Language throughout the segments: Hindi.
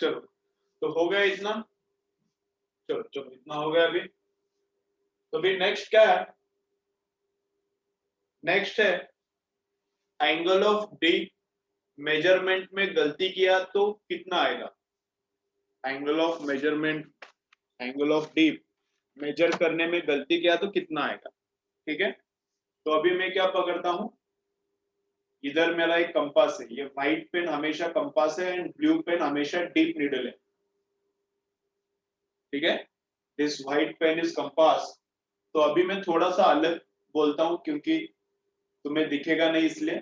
चलो तो हो गया इतना, चलो चलो इतना हो गया अभी। तो अभी नेक्स्ट क्या है, नेक्स्ट है एंगल ऑफ डी मेजरमेंट में गलती किया तो कितना आएगा। Angle of measurement, angle of d measure करने में गलती किया तो कितना आएगा। ठीक है, तो अभी मैं क्या पकड़ता हूं, इधर मेरा एक कंपास है, ये व्हाइट पेन हमेशा कंपास है एंड ब्लू पेन हमेशा डीप नीडल है। ठीक है, this white pen is compass. तो अभी मैं थोड़ा सा अलग बोलता हूं क्योंकि तुम्हें दिखेगा नहीं इसलिए।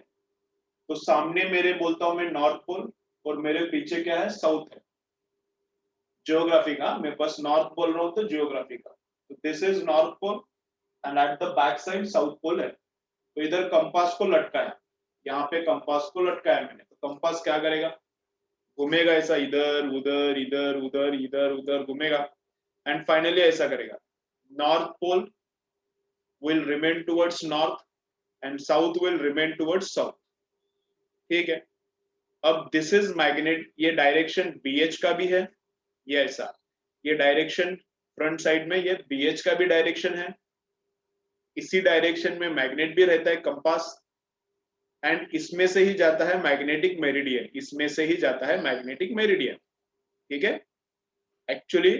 तो सामने मेरे बोलता हूं मैं नॉर्थ पोल और मेरे पीछे क्या है, साउथ है। जियोग्राफी का मैं बस नॉर्थ बोल रहा हूं तो जियोग्राफी का। तो this is north pole and at the back side south pole है। तो इधर कंपास को लटकाया, यहाँ पे कंपास को लटकाया मैंने, तो कंपास क्या करेगा, घूमेगा ऐसा, इधर उधर इधर उधर इधर उधर घूमेगा एंड फाइनली ऐसा करेगा। North pole will remain towards north and south will remain towards south. ठीक है, अब दिस इज मैग्नेट, ये डायरेक्शन BH का भी है, ये ऐसा, ये डायरेक्शन फ्रंट साइड में ये BH का भी डायरेक्शन है। इसी डायरेक्शन में मैग्नेट भी रहता है कंपास एंड इसमें से ही जाता है मैग्नेटिक मेरिडियन, इसमें से ही जाता है मैग्नेटिक मेरिडियन। ठीक है, एक्चुअली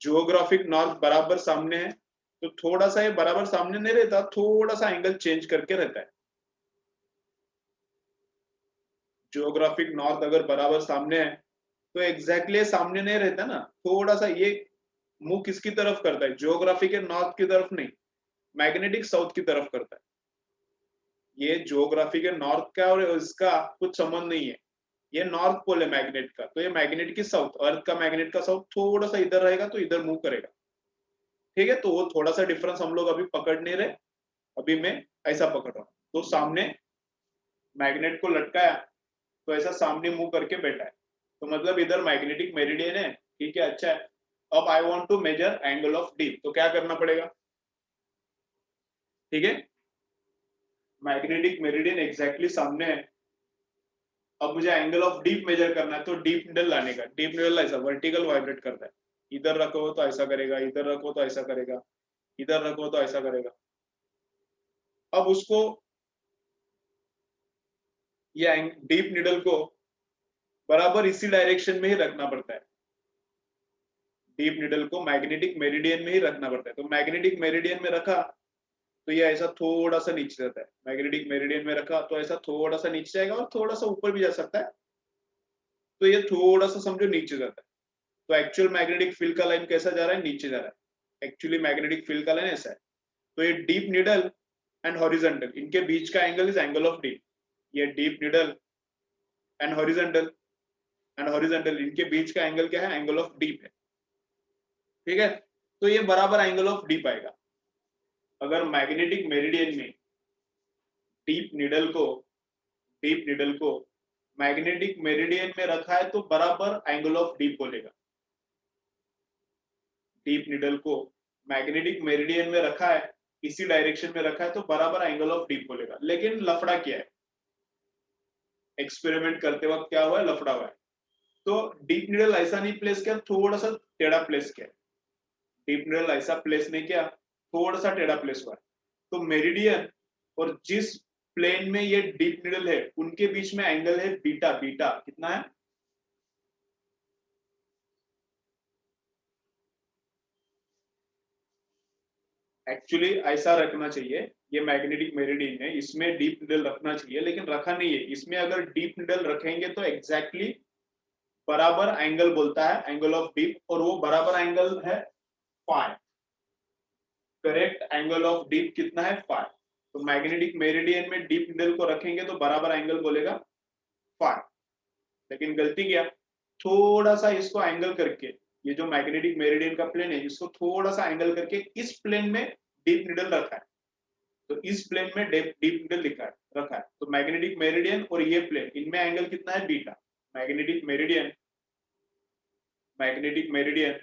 जियोग्राफिक नॉर्थ बराबर सामने है, तो थोड़ा सा ये बराबर सामने नहीं रहता, थोड़ा सा एंगल चेंज करके रहता है। जियोग्राफिक नॉर्थ अगर बराबर सामने है तो एग्जैक्टली सामने नहीं रहता ना, थोड़ा सा ये मुंह किसकी तरफ करता है, जियोग्राफी के नॉर्थ की तरफ नहीं, मैग्नेटिक साउथ की तरफ करता है। ये जियोग्राफी के नॉर्थ का और इसका कुछ संबंध नहीं है, ये नॉर्थ पोल है मैग्नेट का, तो ये मैग्नेट की साउथ, अर्थ का मैग्नेट का साउथ थोड़ा सा इधर रहेगा तो इधर मूव करेगा। ठीक है, तो वो थोड़ा सा डिफरेंस हम लोग अभी पकड़ नहीं रहे, अभी मैं ऐसा पकड़ रहा हूँ। तो सामने मैग्नेट को लटकाया तो ऐसा सामने मूव करके बैठा है, तो मतलब इधर मैग्नेटिक मेरिडियन है। ठीक है, अच्छा है। अब I want to measure angle of d, तो क्या करना पड़ेगा। ठीक है, मैग्नेटिक मेरिडियन एग्जैक्टली सामने है, अब मुझे एंगल ऑफ डीप मेजर करना है, तो डीप निडल लाने का। डीप निडल ऐसा वर्टिकल वाइब्रेट करता है, इधर रखो तो ऐसा करेगा, इधर रखो तो ऐसा करेगा, इधर रखो तो ऐसा करेगा। अब उसको, ये डीप निडल को बराबर इसी डायरेक्शन में ही रखना पड़ता है, डीप निडल को मैग्नेटिक मेरिडियन में ही रखना पड़ता है। तो मैग्नेटिक मेरिडियन में रखा तो ये ऐसा थोड़ा सा नीचे जाता है, मैग्नेटिक मेरिडियन में रखा तो ऐसा थोड़ा सा नीचे जाएगा और थोड़ा सा ऊपर भी जा सकता है, तो ये थोड़ा सा समझो नीचे जाता है। तो एक्चुअल मैग्नेटिक फील्ड का लाइन कैसा जा रहा है, नीचे जा रहा है। एक्चुअली मैग्नेटिक फील्ड का लाइन ऐसा है। तो ये डीप निडल एंड हॉरिजॉन्टल, इनके बीच का angle is angle of dip. ये dip needle and horizontal, and horizontal, इनके बीच का एंगल क्या है, एंगल ऑफ डीप है। ठीक है, तो ये बराबर एंगल ऑफ डीप आएगा। अगर मैग्नेटिक मेरिडियन में डीप निडल को, डीप निडल को मैग्नेटिक मेरिडियन में रखा है तो बराबर एंगल ऑफ डीप बोलेगा। डीप निडल को मैग्नेटिक मेरिडियन में रखा है, इसी डायरेक्शन में रखा है तो बराबर एंगल ऑफ डीप बोलेगा। लेकिन लफड़ा क्या है, एक्सपेरिमेंट करते वक्त क्या हुआ है, लफड़ा हुआ है। तो डीप निडल ऐसा नहीं प्लेस किया, थोड़ा सा टेढ़ा प्लेस किया। डीप निडल ऐसा प्लेस नहीं किया, थोड़ा सा टेढ़ा प्लेस हुआ है। तो मेरिडियन और जिस प्लेन में ये डीप निडल है उनके बीच में एंगल है बीटा। बीटा कितना है, एक्चुअली ऐसा रखना चाहिए, ये मैग्नेटिक मेरिडियन है, इसमें डीप निडल रखना चाहिए लेकिन रखा नहीं है। इसमें अगर डीप निडल रखेंगे तो एग्जैक्टली बराबर एंगल बोलता है, एंगल ऑफ डीप, और वो बराबर एंगल है phi. Correct angle of dip कितना है, फाई। तो मैग्नेटिक मेरिडियन में डीप निडल को रखेंगे तो बराबर एंगल बोलेगा फाई। लेकिन गलती किया, थोड़ा सा इसको एंगल करके, ये जो मैग्नेटिक मेरिडियन का प्लेन है इसको थोड़ा सा एंगल करके इस प्लेन में डीप निडल रखा है। तो इस प्लेन में डीप निडल लिखा है, रखा है। तो मैग्नेटिक मेरिडियन और ये प्लेन, इनमें एंगल कितना है, beta. Magnetic meridian, magnetic meridian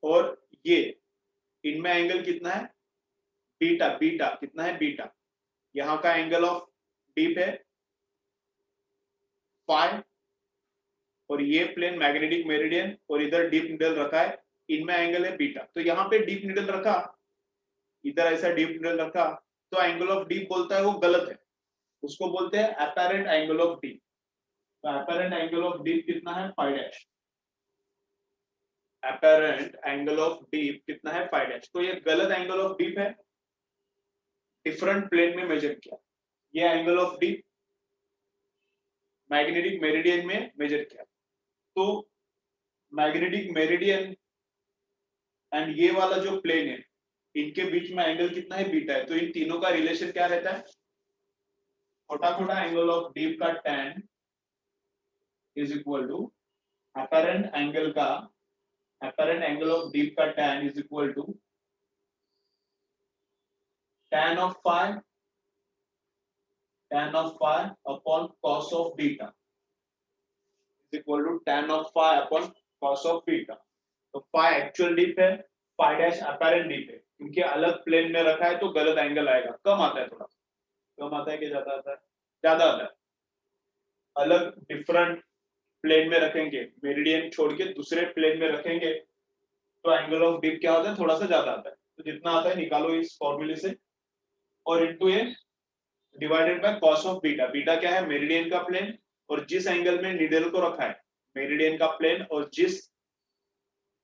और ये, इनमें एंगल कितना है, बीटा। बीटा कितना है, बीटा। यहाँ का एंगल ऑफ डीप है फाई और ये प्लेन मैग्नेटिक मेरिडियन और इधर डीप नीडल रखा है, इनमें एंगल है बीटा। तो यहाँ पे डीप नीडल रखा, इधर ऐसा डीप नीडल रखा, तो एंगल ऑफ डीप बोलता है वो गलत है, उसको बोलते हैं अपैरेंट एंगल ऑफ डीप। तो अपैरेंट एंगल ऑफ डीप कितना है, five dash. Apparent angle of dip कितना है, फाइव डैश। तो ये गलत एंगल ऑफ डीप है, डिफरेंट प्लेन में मेजर किया। ये angle of deep magnetic meridian में मेजर किया। तो मैग्नेटिक मेरिडियन एंड ये वाला जो प्लेन है, इनके बीच में एंगल कितना है, बीटा है। तो इन तीनों का रिलेशन क्या रहता है, छोटा छोटा एंगल ऑफ डीप का tan is equal to apparent angle का, अपैरेंट एंगल ऑफ डीप का tan is equal to tan of phi, tan of phi upon cos of beta is equal to tan of phi upon cos of beta। तो phi एक्चुअल डीप है, phi डैश अपैरेंट डीप है, क्योंकि अलग प्लेन में रखा है तो गलत एंगल आएगा। कम आता है, थोड़ा कम आता है कि ज्यादा आता है, ज्यादा आता है। अलग डिफरेंट प्लेन में रखेंगे, मेरिडियन छोड़ के दूसरे प्लेन में रखेंगे तो एंगल ऑफ डीप क्या होता है, थोड़ा सा ज्यादा आता है। तो जितना आता है निकालो इस फॉर्मूले से और into A divided by cos of beta. Beta क्या है, मेरिडियन का प्लेन, और जिस एंगल में नीडल को रखा है, मेरिडियन का प्लेन और जिस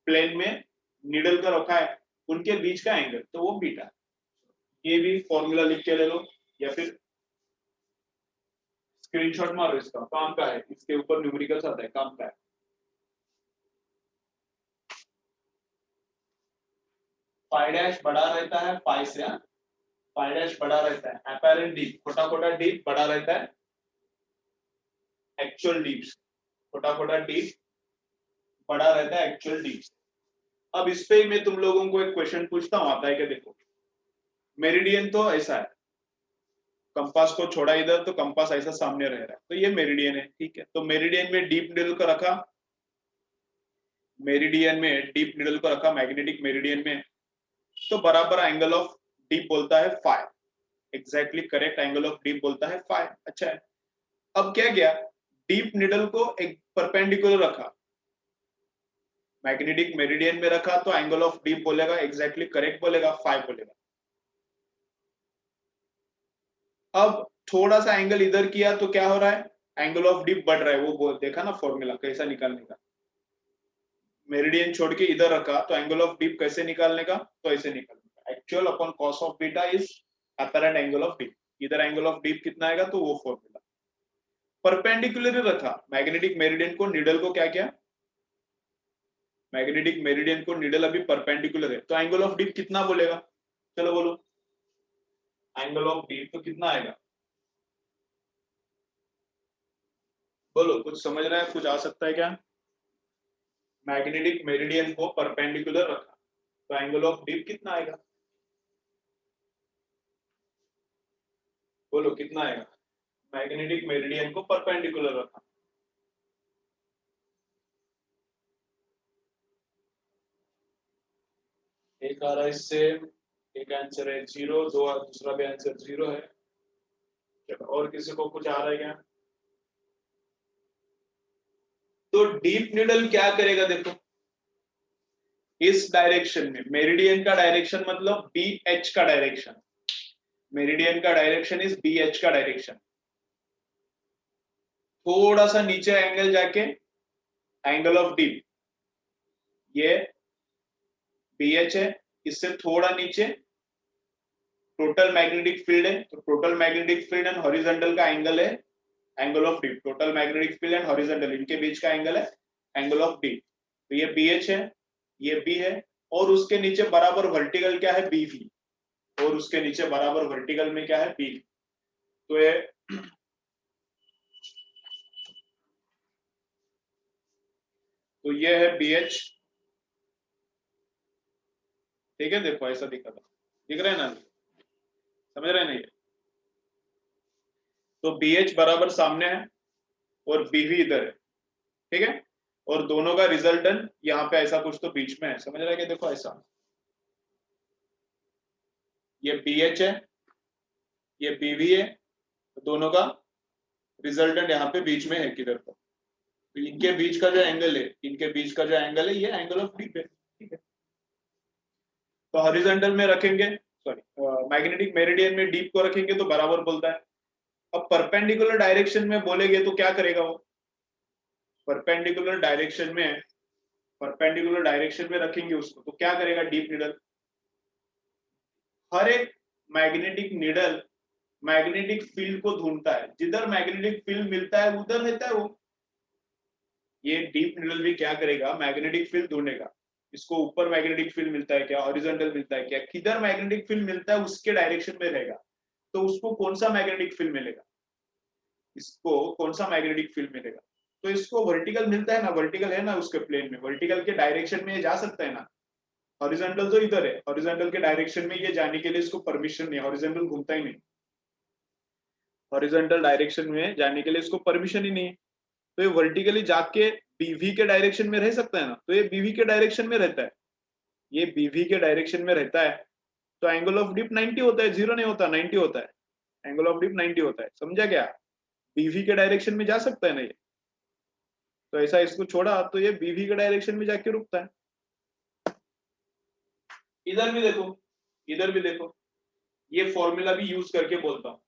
प्लेन में नीडल का रखा है उनके बीच का एंगल, तो वो बीटा। ये भी फॉर्मूला लिख के ले लो या फिर स्क्रीनशॉट मारो, इसका काम का है, इसके ऊपर न्यूमेरिकल्स आता है, काम का है। पाई डैश बड़ा रहता है पाई से, पाई डैश बड़ा रहता है, अपैरेंट डीप छोटा छोटा डीप बड़ा रहता है एक्चुअल डीप, छोटा छोटा डीप बड़ा रहता है एक्चुअल डीप। अब इस पे मैं तुम लोगों को एक क्वेश्चन पूछता हूँ, आता है कि देखो मेरिडियन तो ऐसा है, कंपास को छोड़ा इधर तो कंपास ऐसा सामने रह रहा है, तो ये मेरिडियन है, ठीक है। तो मेरिडियन में डीप नीडल को रखा, मेरिडियन में डीप नीडल को रखा मैग्नेटिक मेरिडियन में, तो बराबर एंगल ऑफ डीप बोलता है five, exactly correct angle of deep बोलता है फाइव। अच्छा है, अब क्या किया, डीप नीडल को एक परपेंडिकुलर रखा, मैग्नेटिक मेरिडियन में रखा, तो एंगल ऑफ डीप बोलेगा एग्जैक्टली करेक्ट बोलेगा, फाइव बोलेगा। अब थोड़ा सा एंगल इधर किया तो क्या हो रहा है, एंगल ऑफ डीप बढ़ रहा है, वो देखा ना फॉर्मूला कैसा निकालने का, मेरिडियन छोड़ के इधर रखा तो एंगल ऑफ डीप कैसे निकालने का, तो ऐसे निकालने का, actual upon cos of beta is apparent angle of deep. इधर एंगल ऑफ डीप कितना आएगा, तो वो फॉर्मूला। परपेंडिकुलर रखा मैग्नेटिक मेरिडियन को, नीडल को क्या किया, मैग्नेटिक मेरिडियन को नीडल अभी परपेंडिकुलर है, तो एंगल ऑफ डीप कितना बोलेगा, चलो बोलो, एंगल ऑफ डीप तो कितना आएगा, बोलो कुछ समझ रहा है, कुछ आ सकता है क्या। मैग्नेटिक मेरिडियन को परपेंडिकुलर रखा तो एंगल ऑफ डीप कितना आएगा, बोलो कितना आएगा। मैग्नेटिक मेरिडियन को परपेंडिकुलर रखा, एक आ रहा है इससे, एक आंसर है जीरो, दो दूसरा भी आंसर जीरो है। चलो और किसी को कुछ आ रहा है क्या। तो डीप नीडल क्या करेगा, देखो इस डायरेक्शन में, मेरिडियन का डायरेक्शन मतलब बी एच का डायरेक्शन, मेरिडियन का डायरेक्शन इज बी एच का डायरेक्शन, थोड़ा सा नीचे एंगल जाके एंगल ऑफ डीप, ये बी एच है, इससे थोड़ा नीचे टोटल मैग्नेटिक फील्ड है, तो total magnetic field and horizontal का एंगल है angle of deep, total magnetic field and horizontal इनके बीच का एंगल है एंगल ऑफ डीप। तो ये बी एच है, ये बी है, और उसके नीचे बराबर वर्टिकल क्या है, बी वी, और उसके नीचे बराबर वर्टिकल में क्या है, बी। तो ये है बी एच, ठीक है, देखो ऐसा दिखा था, दिख रहा है ना, समझ रहे हैं ना ये। तो बी एच बराबर सामने है और बी वी इधर है, ठीक है, और दोनों का रिजल्टेंट यहाँ पे ऐसा कुछ तो बीच में है, समझ रहे हैं कि देखो ऐसा, ये बी एच है, ये बी वी है, दोनों का रिजल्टेंट यहाँ पे बीच में है किधर को, तो इनके बीच का जो एंगल है, इनके बीच का जो एंगल है, ये एंगल ऑफ डीप है, ठीक है। तो हॉरिजॉन्टल में रखेंगे, सॉरी मैग्नेटिक मेरिडियन में डीप को रखेंगे तो बराबर बोलता है। अब परपेंडिकुलर डायरेक्शन में बोलेंगे तो क्या करेगा वो, परपेंडिकुलर डायरेक्शन में, परपेंडिकुलर डायरेक्शन में रखेंगे उसको तो क्या करेगा डीप नीडल, हर एक मैग्नेटिक नीडल मैग्नेटिक फील्ड को ढूंढता है, जिधर मैग्नेटिक फील्ड मिलता है उधर रहता है वो। ये डीप नीडल भी क्या करेगा, मैग्नेटिक फील्ड ढूंढेगा, इसको ऊपर मैग्नेटिक फील्ड मिलता है क्या, हॉरिजॉन्टल मिलता है क्या, किधर मैग्नेटिक फील्ड मिलता है उसके डायरेक्शन में रहेगा, तो उसको कौन सा मैग्नेटिक फील्ड मिलेगा, इसको कौन सा मैग्नेटिक फील्ड मिलेगा, तो इसको वर्टिकल मिलता है ना, वर्टिकल है ना उसके प्लेन में, वर्टिकल के डायरेक्शन में ये जा सकता है ना। हॉरिजॉन्टल तो इधर है, हॉरिजॉन्टल के डायरेक्शन में ये जाने के लिए इसको परमिशन नहीं, हॉरिजॉन्टल घूमता ही नहीं, हॉरिजॉन्टल डायरेक्शन में जाने के लिए इसको परमिशन ही नहीं है, तो ये वर्टिकली जाके बीवी के डायरेक्शन में रह सकता है ना, तो ये बीवी के डायरेक्शन में रहता है, ये बीवी के डायरेक्शन में रहता है, तो एंगल ऑफ डिप 90 होता है, 0 नहीं होता, 90 होता है, एंगल ऑफ डिप 90 होता है, समझा क्या, बीवी के डायरेक्शन में जा सकता है ना ये, तो ऐसा इसको छोड़ा तो ये बीवी के डायरेक्शन में जाके रुकता है। इधर भी देखो, इधर भी देखो, ये फॉर्मूला भी यूज करके बोलता हूँ,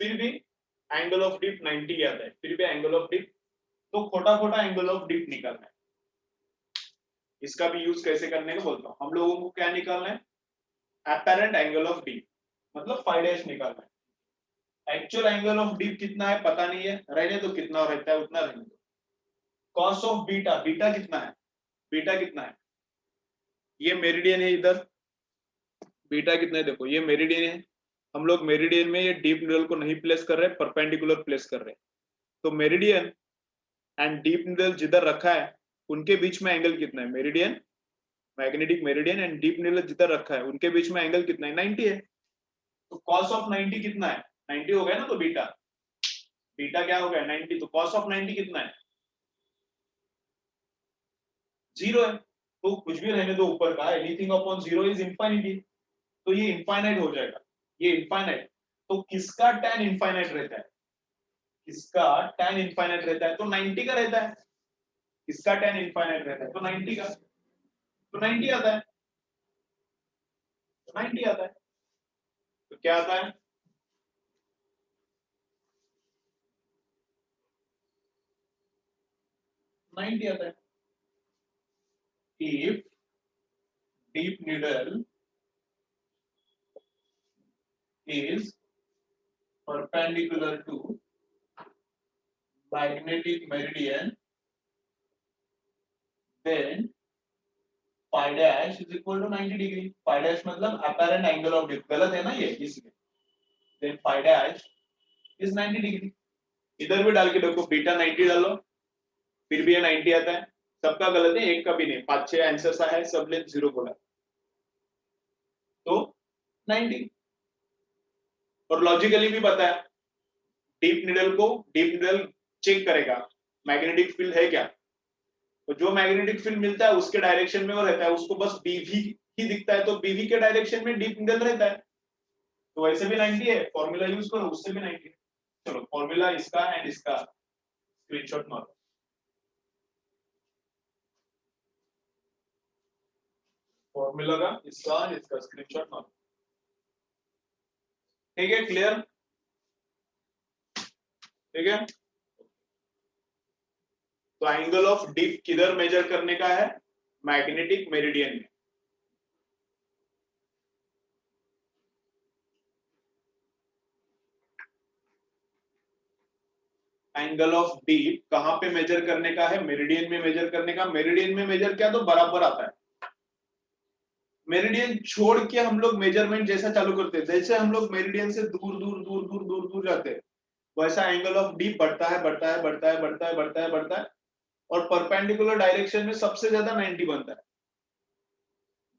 फिर भी एंगल ऑफ डिप 90 आता है, फिर भी एंगल ऑफ डिप, तो खोटा खोटा एंगल ऑफ डिप निकालना है, इसका भी यूज कैसे करने का बोलता हूँ, हम लोगों को क्या निकालना है, अपैरेंट एंगल ऑफ डी, मतलब फाइव डैश निकालना है, एक्चुअल एंगल ऑफ डी कितना है पता नहीं है, रहने तो कितना रहता है उतना रहने दो, कॉस ऑफ बीटा, बीटा कितना है, बीटा कितना है, ये मेरिडियन है इधर, बीटा कितना है देखो, ये मेरिडियन है, हम लोग मेरिडियन में ये डीप नीडल को नहीं प्लेस कर रहे, परपेंडिकुलर प्लेस कर रहे, तो मेरिडियन एंड डीप नीडल जिधर रखा है उनके बीच में एंगल कितना है, meridian, magnetic meridian and deep needle जिधर रखा है उनके बीच में एंगल कितना है, 90 है, तो कॉस ऑफ 90 कितना है, 90 हो गया ना, तो बीटा, बीटा क्या हो गया 90, तो कॉस ऑफ 90 कितना है, 0 है, तो कुछ भी रहने दो ऊपर का, एनीथिंग अपॉन 0 इज इंफिनिटी, तो ये इंफाइनाइट हो जाएगा, ये इंफाइनाइट, तो किसका tan इंफाइनाइट रहता है, किसका tan इंफाइनाइट रहता है, तो 90 का रहता है, किसका tan इंफाइनाइट रहता है, तो 90 का, तो 90 आता है, तो 90 आता है, तो क्या आता है, नाइनटी आता है, if deep needle is perpendicular to magnetic meridian, then phi dash is equal to 90 degree, phi dash मतलब apparent angle of dip, गलत है ना ये इसलिए, then phi dash is 90 degree, इधर भी डाल के देखो, बीटा 90 डालो फिर भी ये 90 आता है, सबका गलत है, एक का भी नहीं, 5-6 आंसर्स आए, सब ने 0 बोला, तो 90, और लॉजिकली भी पता है, डीप नीडल को, डीप नीडल चेक करेगा मैग्नेटिक फील्ड है क्या, तो जो मैग्नेटिक फील्ड मिलता है उसके डायरेक्शन में वो रहता है, उसको बस बीवी ही दिखता है, तो बीवी के डायरेक्शन में डीप नीडल रहता है, तो वैसे भी 90 है, फॉर्मूला यूज करो उससे भी 90 है। चलो फॉर्मूला इसका एंड इसका स्क्रीनशॉट मारो, फॉर्मूला का इसका एंड इसका स्क्रीनशॉट मारो, ठीक है, क्लियर, ठीक है। तो एंगल ऑफ डीप किधर मेजर करने का है, मैग्नेटिक मेरिडियन में, एंगल ऑफ डीप कहां पे मेजर करने का है, मेरिडियन में मेजर करने का, मेरिडियन में मेजर किया तो बराबर आता है, मेरिडियन छोड़ के हम लोग मेजरमेंट जैसा चालू करते हैं, जैसे हम लोग मेरिडियन से दूर दूर दूर दूर दूर दूर जाते हैं, वैसा एंगल ऑफ डी बढ़ता है बढ़ता है बढ़ता है बढ़ता है बढ़ता है बढ़ता है, और परपेंडिकुलर डायरेक्शन में सबसे ज्यादा 90 बनता है,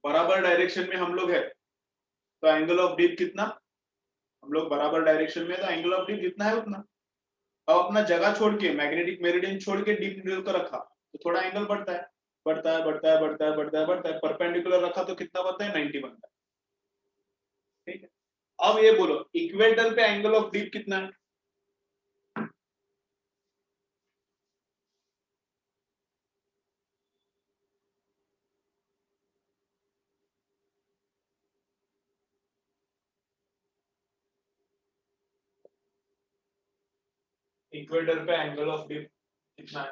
बराबर डायरेक्शन में हम लोग है, तो एंगल ऑफ डी कितना, हम लोग बराबर डायरेक्शन में, तो एंगल ऑफ डी जितना है उतना, अब अपना जगह छोड़ के मैग्नेटिक मेरिडियन छोड़ के डीप नीडल को रखा तो थोड़ा एंगल बढ़ता है, बढ़ता है बढ़ता है बढ़ता है बढ़ता है बढ़ता है, परपेंडिकुलर रखा तो कितना बनता है, 90 बनता है, ठीक है। अब ये बोलो इक्वेटर पे एंगल ऑफ डीप कितना है, इक्वेटर पे एंगल ऑफ डिप कितना है?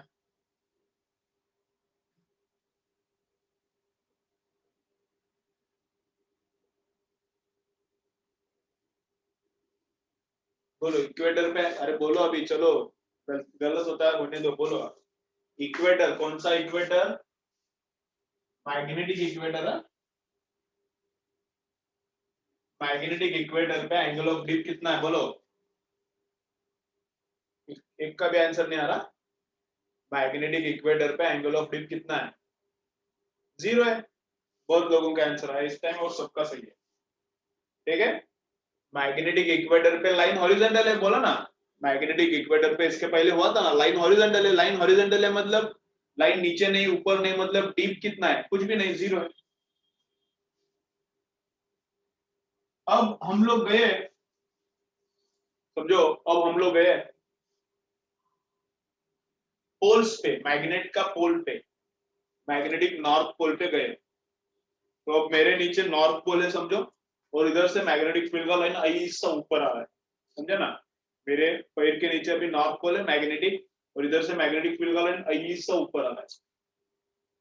बोलो इक्वेटर पे, अरे बोलो अभी, चलो गलत होता है होने दो, बोलो। इक्वेटर, कौन सा इक्वेटर? मैग्नेटिक इक्वेटर है। मैग्नेटिक इक्वेटर पे एंगल ऑफ डिप कितना है, बोलो। एक का भी आंसर नहीं आ रहा। मैग्नेटिक इक्वेटर पे एंगल ऑफ डिप कितना है? 0 है। बहुत लोगों का आंसर है इस टाइम और सबका सही है। ठीक है, मैग्नेटिक इक्वेटर पे लाइन हॉरिजॉन्टल है, बोला ना। मैग्नेटिक इक्वेटर पे इसके पहले हुआ था ना, लाइन हॉरिजॉन्टल है। लाइन हॉरिजॉन्टल है मतलब लाइन नीचे नहीं ऊपर नहीं, मतलब डीप कितना है? कुछ भी नहीं, 0 है। अब हम लोग गए, समझो, अब हम लोग गए पोल्स पे, मैग्नेट का पोल पे, मैग्नेटिक नॉर्थ पोल पे गए। तो अब मेरे नीचे नॉर्थ पोल है समझो, और इधर से मैग्नेटिक फील्ड का लाइन ऐसा ऊपर आ रहा है, समझे ना। मेरे पैर के नीचे अभी नॉर्थ पोल है मैग्नेटिक, और इधर से मैग्नेटिक फील्ड का लाइन ऐसा ऊपर आ रहा है।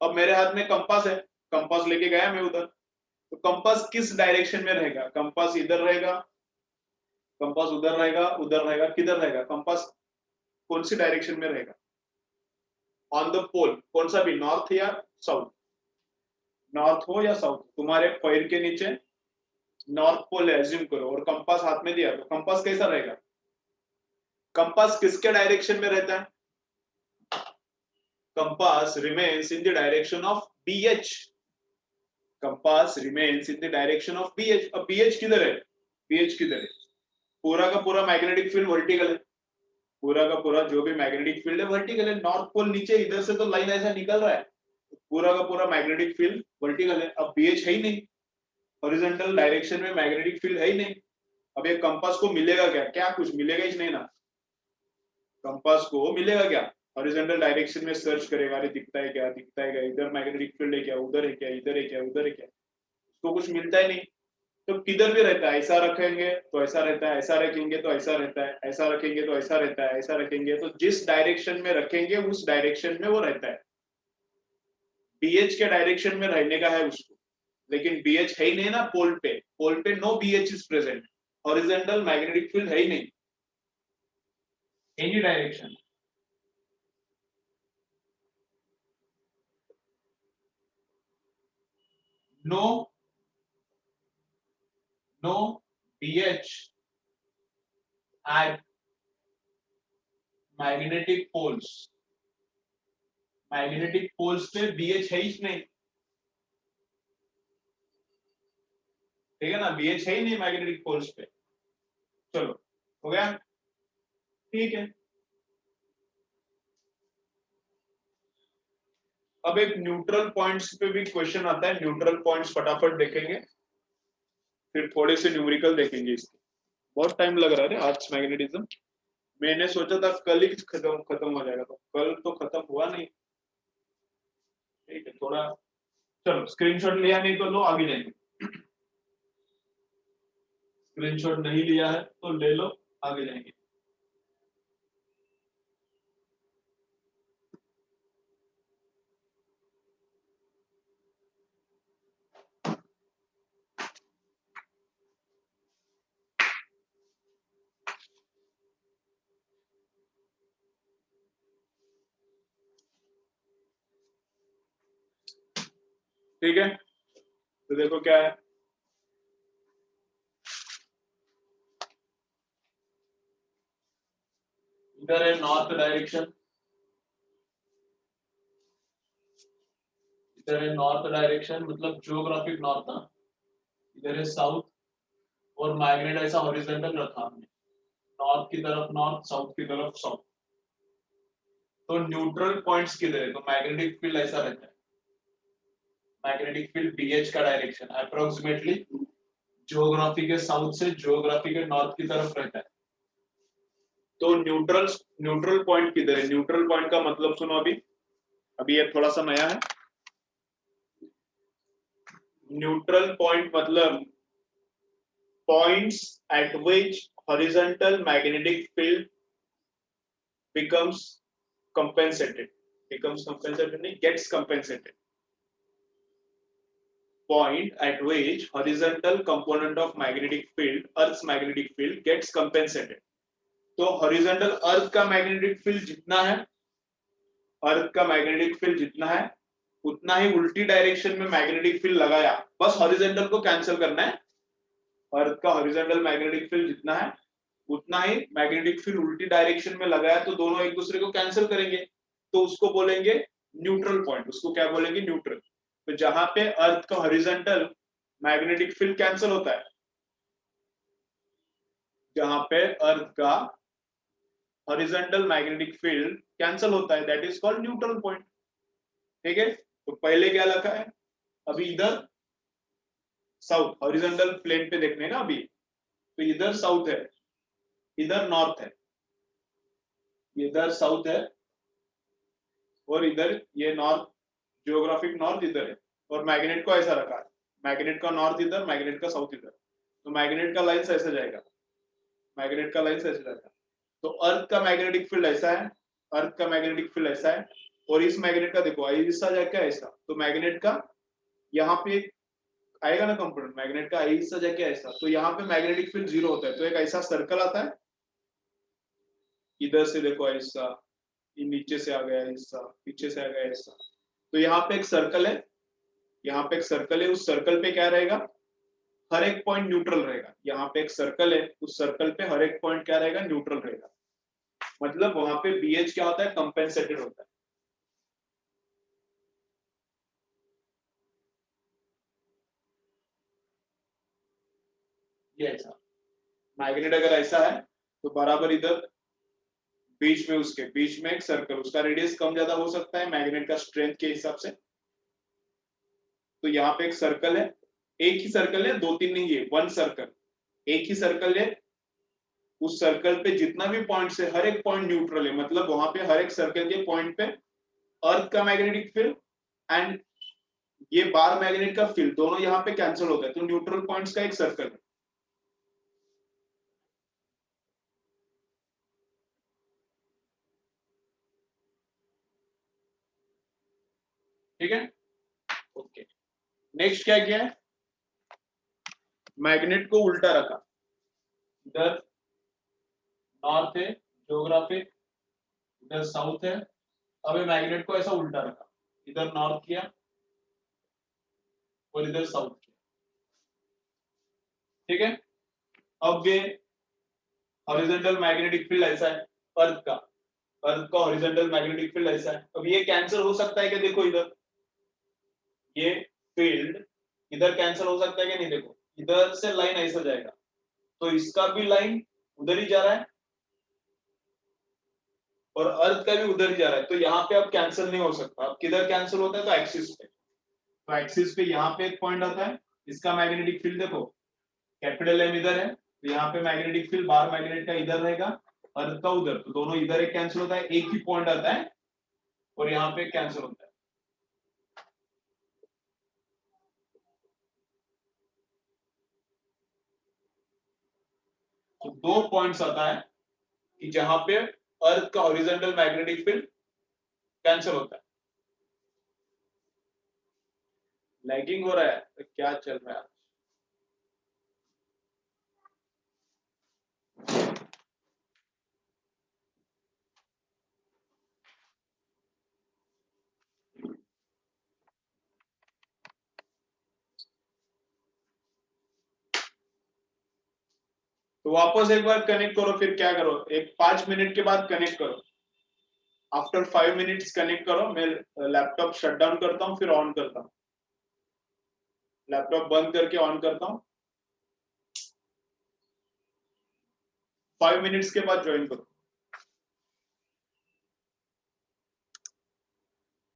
अब मेरे हाथ में कंपास है, कंपास लेके गया मैं उधर। तो कंपास किस डायरेक्शन में रहेगा? कंपास इधर रहेगा, कंपास उधर रहेगा, उधर रहेगा, किधर रहेगा कंपास? कौन सी डायरेक्शन में रहेगा? ऑन द पोल, कौन सा भी, नॉर्थ या साउथ? नॉर्थ हो या साउथ, तुम्हारे पैर के नीचे नॉर्थ पोल है एज्यूम करो, और कंपास हाथ में दिया, तो कंपास कैसा रहेगा? कंपास किसके डायरेक्शन में रहता है? Compass remains in the direction of BH. Compass remains in the direction of BH. अब बीएच किधर है? बीएच किधर है? पूरा का पूरा मैग्नेटिक फील्ड वर्टिकल है, पूरा का पूरा जो भी मैग्नेटिक फील्ड है वर्टिकल है। नॉर्थ पोल नीचे, इधर से तो लाइन ऐसा निकल रहा है, पूरा का पूरा मैग्नेटिक फील्ड वर्टिकल है। अब बीएच है ही नहीं, हॉरिजॉन्टल डायरेक्शन में मैग्नेटिक फील्ड है ही नहीं। अब ये कंपास को मिलेगा क्या? क्या कुछ मिलेगा ही नहीं ना। कंपास को मिलेगा क्या? हॉरिजॉन्टल डायरेक्शन में सर्च करेगा, अरे दिखता है क्या, दिखता है क्या, इधर मैग्नेटिक फील्ड है क्या, उधर है क्या, इधर है क्या, उधर है क्या, उसको कुछ मिलता ही नहीं। तो किधर भी रहता है, ऐसा रखेंगे तो ऐसा रहता है, ऐसा रखेंगे तो ऐसा रहता है, ऐसा रखेंगे तो ऐसा रहता है, ऐसा रखेंगे तो जिस डायरेक्शन में रखेंगे उस डायरेक्शन में वो रहता है। बीएच के डायरेक्शन में रहने का है उसको, लेकिन बीएच है ही नहीं ना पोल पे। पोल पे no BH is present, horizontal magnetic field है ही नहीं any direction. No, no BH at magnetic poles. Magnetic poles पे बीएच है ही नहीं, ठीक है ना, बीएच है ही नहीं मैग्नेटिक पोल्स पे। चलो, हो गया, ठीक है। अब एक न्यूट्रल पॉइंट्स पे भी क्वेश्चन आता है, न्यूट्रल पॉइंट्स फटाफट देखेंगे, फिर थोड़े से न्यूमेरिकल देखेंगे इसके। बहुत टाइम लग रहा है आज मैग्नेटिज्म। मैंने सोचा था कल ही खत्म खत्म हो जाएगा, तो कल तो खत्म हुआ नहीं। ठीक है, थोड़ा, चलो स्क्रीनशॉट लिया नहीं तो लो, आगे जाएंगे। स्क्रीनशॉट नहीं लिया है तो ले लो, आगे जाएंगे। ठीक है, तो देखो क्या है। इधर है नॉर्थ डायरेक्शन, इधर है नॉर्थ डायरेक्शन मतलब जियोग्राफिक नॉर्थ ना, इधर है साउथ, और मैग्नेट ऐसा हॉरिजॉन्टल रखा हमने, नॉर्थ की तरफ नॉर्थ, साउथ की तरफ साउथ। तो न्यूट्रल पॉइंट्स किधर है? तो मैग्नेटिक फील्ड ऐसा रहता है, मैग्नेटिक फील्ड बीएच का डायरेक्शन अप्रोक्सीमेटली जियोग्राफी के साउथ से जियोग्राफी के नॉर्थ की तरफ रहता है। तो न्यूट्रल, न्यूट्रल पॉइंट किधर है? न्यूट्रल पॉइंट का मतलब सुनो, अभी अभी ये थोड़ा सा नया है। न्यूट्रल पॉइंट मतलब points at which horizontal magnetic field becomes compensated नहीं, gets compensated. Point at which horizontal component of magnetic field, Earth's magnetic field, gets compensated. तो horizontal Earth का magnetic field जितना है, अर्थ का मैग्नेटिक फील्ड जितना है उतना ही उल्टी डायरेक्शन में मैग्नेटिक फील्ड लगाया, बस हॉरिजॉन्टल को कैंसिल करना है। अर्थ का हॉरिजॉन्टल मैग्नेटिक फील्ड जितना है उतना ही मैग्नेटिक फील्ड उल्टी डायरेक्शन में लगाया, तो दोनों एक दूसरे को कैंसिल करेंगे, तो उसको बोलेंगे न्यूट्रल पॉइंट। उसको क्या बोलेंगे? न्यूट्रल। तो जहां पे अर्थ का हॉरिजॉन्टल मैग्नेटिक फील्ड कैंसिल होता है, जहां पे अर्थ का हॉरिजॉन्टल मैग्नेटिक फील्ड कैंसिल होता है, that is called neutral point. ठीक है, तो पहले क्या लिखा है? अभी इधर साउथ हॉरिजॉन्टल प्लेन पे देखने ना अभी, तो इधर साउथ है, इधर नॉर्थ है, इधर साउथ है और इधर ये नॉर्थ, जियोग्राफिक नॉर्थ इधर है, और मैग्नेट को ऐसा रखा है, मैग्नेट का नॉर्थ इधर, मैग्नेट का साउथ इधर, तो मैग्नेट का लाइन ऐसा जाएगा, मैग्नेट का लाइन ऐसा जाएगा। तो अर्थ का मैग्नेटिक फील्ड ऐसा है, अर्थ का मैग्नेटिक फील्ड ऐसा है, और इस मैग्नेट का देखो ऐसा जाके ऐसा, तो मैग्नेट का यहाँ पे आएगा ना कंपोनेंट, मैग्नेट का ऐसा जाके ऐसा, तो यहाँ पे मैग्नेटिक फील्ड जीरो होता है, तो एक ऐसा सर्कल आता है, इधर से देखो ऐसा, ये नीचे से आ गया ऐसा, पीछे से आ गया ऐसा, तो यहाँ पे एक सर्कल है, यहाँ पे एक सर्कल है, उस सर्कल पे क्या रहेगा? हर एक पॉइंट न्यूट्रल रहेगा। यहाँ पे एक सर्कल है, उस सर्कल पे हर एक पॉइंट क्या रहेगा? न्यूट्रल रहेगा। मतलब वहां पे BH क्या होता है? कंपेंसेटेड होता है। ये ऐसा मैग्नेट अगर ऐसा है तो बराबर इधर बीच में, उसके बीच में एक सर्कल, उसका रेडियस कम ज्यादा हो सकता है मैग्नेट का स्ट्रेंथ के हिसाब से। तो यहाँ पे एक सर्कल है, एक ही सर्कल है, दो तीन नहीं है, वन सर्कल, एक ही सर्कल है, उस सर्कल पे जितना भी पॉइंट है हर एक पॉइंट न्यूट्रल है, मतलब वहां पे हर एक सर्कल के पॉइंट पे अर्थ का मैग्नेटिक फील्ड एंड ये बार मैग्नेट का फील्ड दोनों यहाँ पे कैंसिल होता है, तो न्यूट्रल पॉइंट्स का एक सर्कल है। ठीक है, ओके। नेक्स्ट क्या किया है? मैग्नेट को उल्टा रखा, इधर नॉर्थ है ज्योग्राफिक, इधर साउथ है, अब मैग्नेट को ऐसा उल्टा रखा, इधर नॉर्थ किया और इधर साउथ किया। ठीक है, अब ये हॉरिजॉन्टल मैग्नेटिक फील्ड ऐसा है अर्थ का, अर्थ का हॉरिजॉन्टल मैग्नेटिक फील्ड ऐसा है। अब ये कैंसिल हो सकता है क्या? देखो इधर ये फील्ड इधर कैंसिल हो सकता है क्या? नहीं, देखो इधर से लाइन ऐसा जाएगा, तो इसका भी लाइन उधर ही जा रहा है और अर्थ का भी उधर ही जा रहा है, तो यहाँ पे अब कैंसिल नहीं हो सकता। अब किधर कैंसिल होता है? तो एक्सिस पे, तो एक्सिस पे यहाँ पे एक पॉइंट आता है, इसका मैग्नेटिक फील्ड देखो कैपिटल M इधर है, तो यहाँ पे मैग्नेटिक फील्ड बाहर मैग्नेट का इधर रहेगा, अर्थ का उधर, तो दोनों इधर एक कैंसिल होता है, एक ही पॉइंट आता है और यहाँ पे कैंसिल होता है। तो दो पॉइंट्स आता है कि जहां पे अर्थ का हॉरिजॉन्टल मैग्नेटिक फील्ड कैंसिल होता है। लैगिंग हो रहा है तो क्या चल रहा है? तो वापस एक बार कनेक्ट करो, फिर क्या करो, एक 5 मिनट के बाद कनेक्ट करो। आफ्टर 5 मिनट्स कनेक्ट करो, मैं लैपटॉप शट डाउन करता हूँ फिर ऑन करता हूँ, लैपटॉप बंद करके ऑन करता हूँ, 5 मिनट्स के बाद ज्वाइन करो।